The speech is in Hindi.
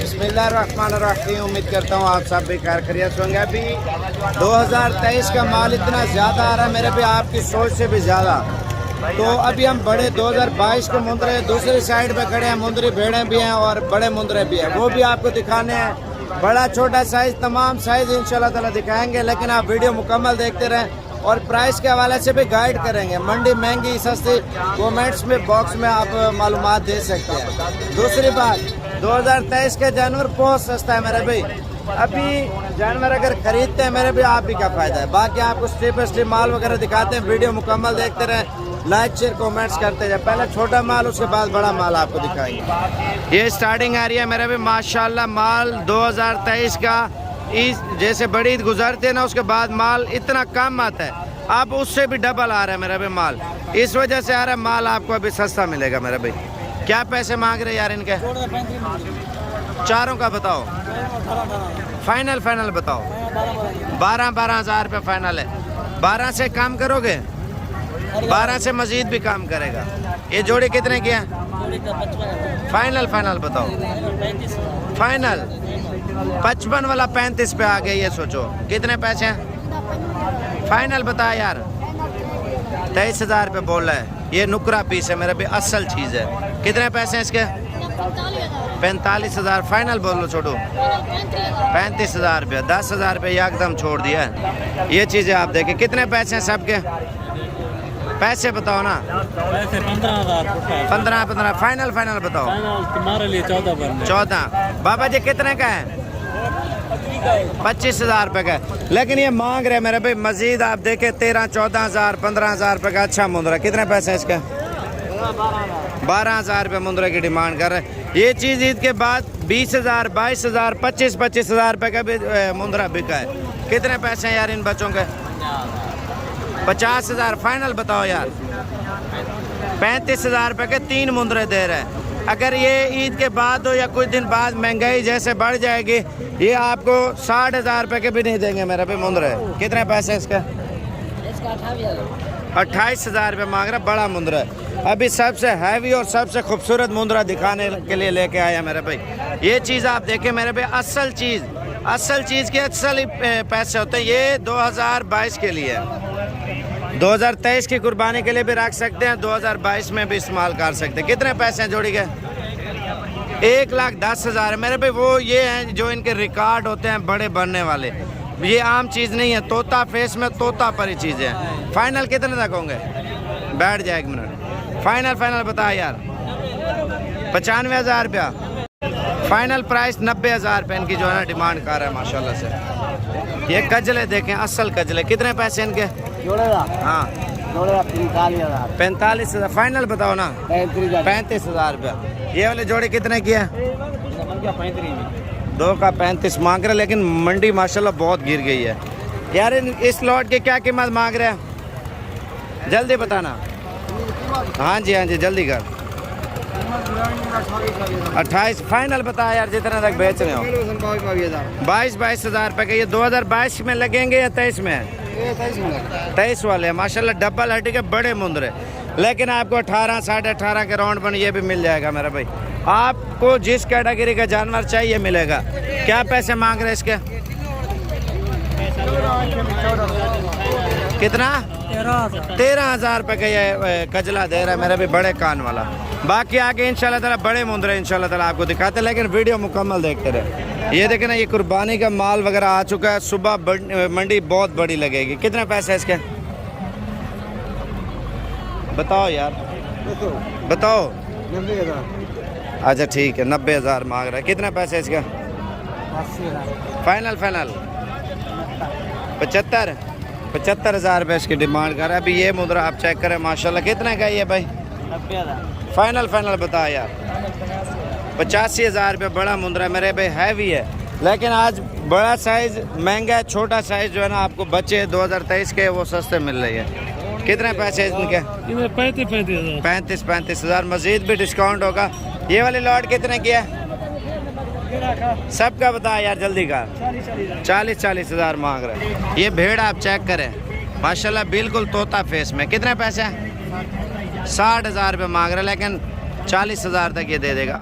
बिस्मिल्लाहिर्रहमानिर्रहीम। उम्मीद करता हूँ आप सब भी खैर खैरियत होंगे। अभी 2023 का माल इतना ज़्यादा आ रहा है मेरे भी, आपकी सोच से भी ज़्यादा। तो अभी हम बड़े 2022 के मुंदरे दूसरी साइड पे खड़े हैं। मुंदरी भेड़ें भी हैं और बड़े मुंदरे भी हैं, वो भी आपको दिखाने हैं। बड़ा छोटा साइज़ तमाम साइज़ इंशाल्लाह ताला दिखाएंगे, लेकिन आप वीडियो मुकम्मल देखते रहें और प्राइस के हवाले से भी गाइड करेंगे। मंडी महंगी सस्ती, कमेंट्स में बॉक्स में आप मालूमात दे सकते हैं। दूसरी बात, 2023 के जानवर बहुत सस्ता है मेरे भाई। अभी जानवर अगर खरीदते हैं मेरे भी, आप ही का फायदा है। बाकी आपको स्टेप बाय स्टेप माल वगैरह दिखाते हैं, वीडियो मुकम्मल देखते रहें, लाइक शेयर कमेंट्स करते जाए। पहले छोटा माल, उसके बाद बड़ा माल आपको दिखाएंगे। ये स्टार्टिंग आ रही है मेरे भी माशाल्लाह। माल 2023 का जैसे बड़ी ईद गुजरते हैं ना, उसके बाद माल इतना कम आता है, अब उससे भी डबल आ रहा है मेरा भाई माल। इस वजह से आ रहा है माल आपको अभी सस्ता मिलेगा मेरा भाई। क्या पैसे मांग रहे यार इनके? चारों का बताओ, फाइनल बताओ। 12 हज़ार रुपये फाइनल है। 12 से कम करोगे? 12 से मजीद भी कम करेगा। ये जोड़ी कितने की है? फाइनल बताओ। फाइनल 55 वाला 35 पे आ गया। ये सोचो कितने पैसे हैं? फाइनल बता यार। 23 हज़ार रुपये बोल रहा है। ये नुकरा पीस है मेरे भी, असल चीज़ है। कितने पैसे हैं इसके? 45 हज़ार। फाइनल बोल लो छोटू। 35 हज़ार रुपये। 10 हज़ार रुपये एकदम छोड़ दिया है। ये चीज़ें आप देखें। कितने पैसे हैं सबके? पैसे बताओ ना। पैसे 15 फाइनल बताओ। तुम्हारे लिए 14। बाबा जी कितने का है? 25 हज़ार रुपये का। लेकिन ये मांग रहे मेरे भाई मजीद। आप देखें 13-14 हज़ार 15 हज़ार रुपये का अच्छा मुंदरा। कितने पैसे हैं इसके? 12 हज़ार रुपये मुंदरे की डिमांड कर रहे हैं। ये चीज़ ईद के बाद 20 हज़ार 22 हज़ार 25 हज़ार रुपये का भी मुंदरा बिका है। कितने पैसे हैं यार इन बच्चों के? 50 हज़ार। फाइनल बताओ यार। 35 हज़ार रुपये के 3 मुंदरे दे रहे हैं। अगर ये ईद के बाद हो या कुछ दिन बाद महंगाई जैसे बढ़ जाएगी, ये आपको 60 हज़ार रुपये के भी नहीं देंगे मेरे पे मुंदरे। कितने पैसे इसका? 28 हज़ार रुपये मांग रहा। बड़ा मुंदरा है। अभी सबसे हैवी और सबसे खूबसूरत मुंदरा दिखाने के लिए लेके आया मेरे भाई। ये चीज़ आप देखें मेरे भाई, असल चीज़ के असल ही पैसे होते हैं। ये 2022 के लिए, 2023 की कुर्बानी के लिए भी रख सकते हैं, 2022 में भी इस्तेमाल कर सकते हैं। कितने पैसे हैं जोड़ी के? 1,10,000 मेरे भाई। वो ये हैं जो इनके रिकॉर्ड होते हैं बड़े बनने वाले। ये आम चीज़ नहीं है। तोता फेस में तोता परी चीज़ें हैं। फाइनल कितने तक होंगे? बैठ जाए 1 मिनट। फाइनल बता यार। 95 हज़ार रुपया फाइनल प्राइस। 90 हज़ार रुपये इनकी जो है ना डिमांड कर रहा है माशाल्लाह से। ये कजले देखें, असल कजले। कितने पैसे इनके? हाँ 45 हज़ार। फाइनल बताओ ना। 35 हज़ार रुपया। ये वाली जोड़ी कितने की है? 2 का 35 मांग रहे, लेकिन मंडी माशाल्लाह बहुत गिर गई है यार। इस लॉट की क्या कीमत मांग रहे हैं? जल्दी बताना। हाँ जी जल्दी कर। 28 फाइनल बता यार, जितना तक बेच रहे हो। 22 हज़ार रुपये के। ये 2022 में लगेंगे या 23 में? 23 वाले हैं माशाल्लाह। डबल हड्डी के बड़े मुंदरे। लेकिन आपको 18 साढ़े 18 के राउंड बन ये भी मिल जाएगा मेरा भाई। आपको जिस कैटेगरी का जानवर चाहिए मिलेगा। क्या पैसे मांग रहे हैं इसके? कितना? 13 हज़ार रुपये का ये कजला दे रहा है मेरा भी, बड़े कान वाला। बाकी आगे इंशाल्लाह ताला बड़े मुंदरे इंशाल्लाह ताला आपको दिखाते हैं, लेकिन वीडियो मुकम्मल देखते रहे। ये देखें ना, ये कुर्बानी का माल वगैरह आ चुका है। सुबह मंडी बहुत बड़ी लगेगी। कितने पैसे है इसके? बताओ यार, बताओ। 90 हज़ार। अच्छा ठीक है, 90 हज़ार मांग रहा है। कितने पैसे इसका? 80 हज़ार। फाइनल 75 हज़ार रुपये इसकी डिमांड कर रहा है। अभी ये मुद्रा आप चेक करें माशाल्लाह। कितने का ये भाई? 90 हज़ार। फाइनल बता यार। 85 हज़ार रुपये बड़ा मुद्रा मेरे भाई, हैवी है। लेकिन आज बड़ा साइज़ महंगा है, छोटा साइज़ जो है ना आपको बच्चे 2023 के वो सस्ते मिल रही है। कितने पैसे इनके? 35,000। मजीद भी डिस्काउंट होगा। ये वाले लॉट कितने की है? सबका बता यार जल्दी का। 40,000 मांग रहे हैं। ये भेड़ आप चेक करें माशाल्लाह बिल्कुल तोता फेस में। कितने पैसे? 60,000 रुपये मांग रहे हैं, लेकिन 40,000 तक ये दे देगा।